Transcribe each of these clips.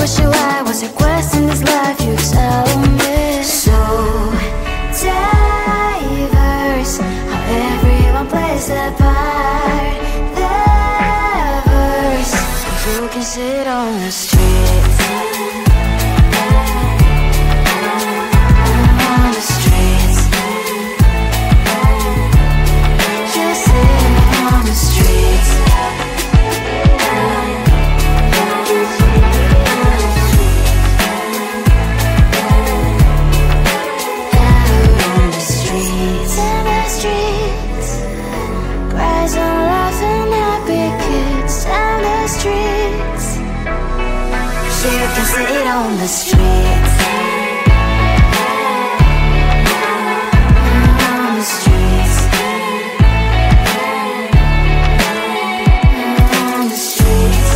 question, why was your quest in this life? You tell me. So diverse, how everyone plays their part. Their verse, you can sit on the street. Sit on the streets. On the streets. On the streets.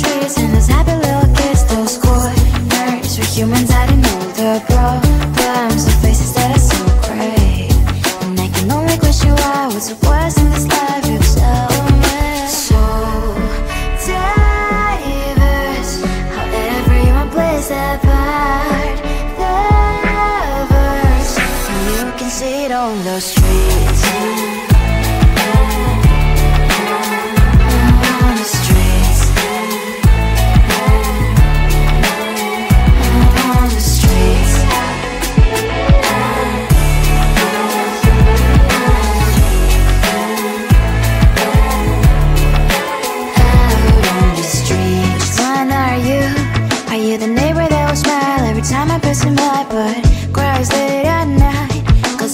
streets, and those happy little kids, those corners where humans hiding all their problems, the faces that are so great. And I can only question why, what's the worst in this life? You tell me. So diverse, how everyone plays their part. The verse, and you can see it on the streets.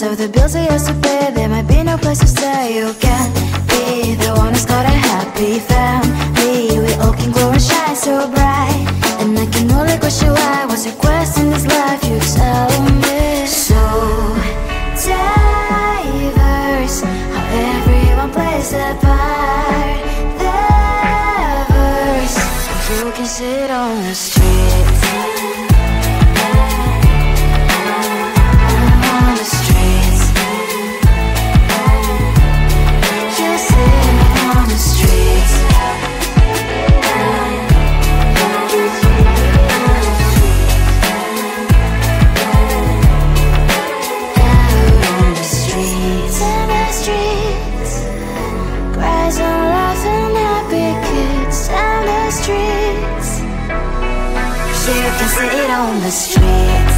Of the bills I used to pay, there might be no place to stay. You can be the one who's got a happy family. We all can glow and shine so bright. And I can only question why, what's your quest in this life? You tell me. So diverse, how everyone plays their part. The verse, you can sit on the street. You can sit on the street.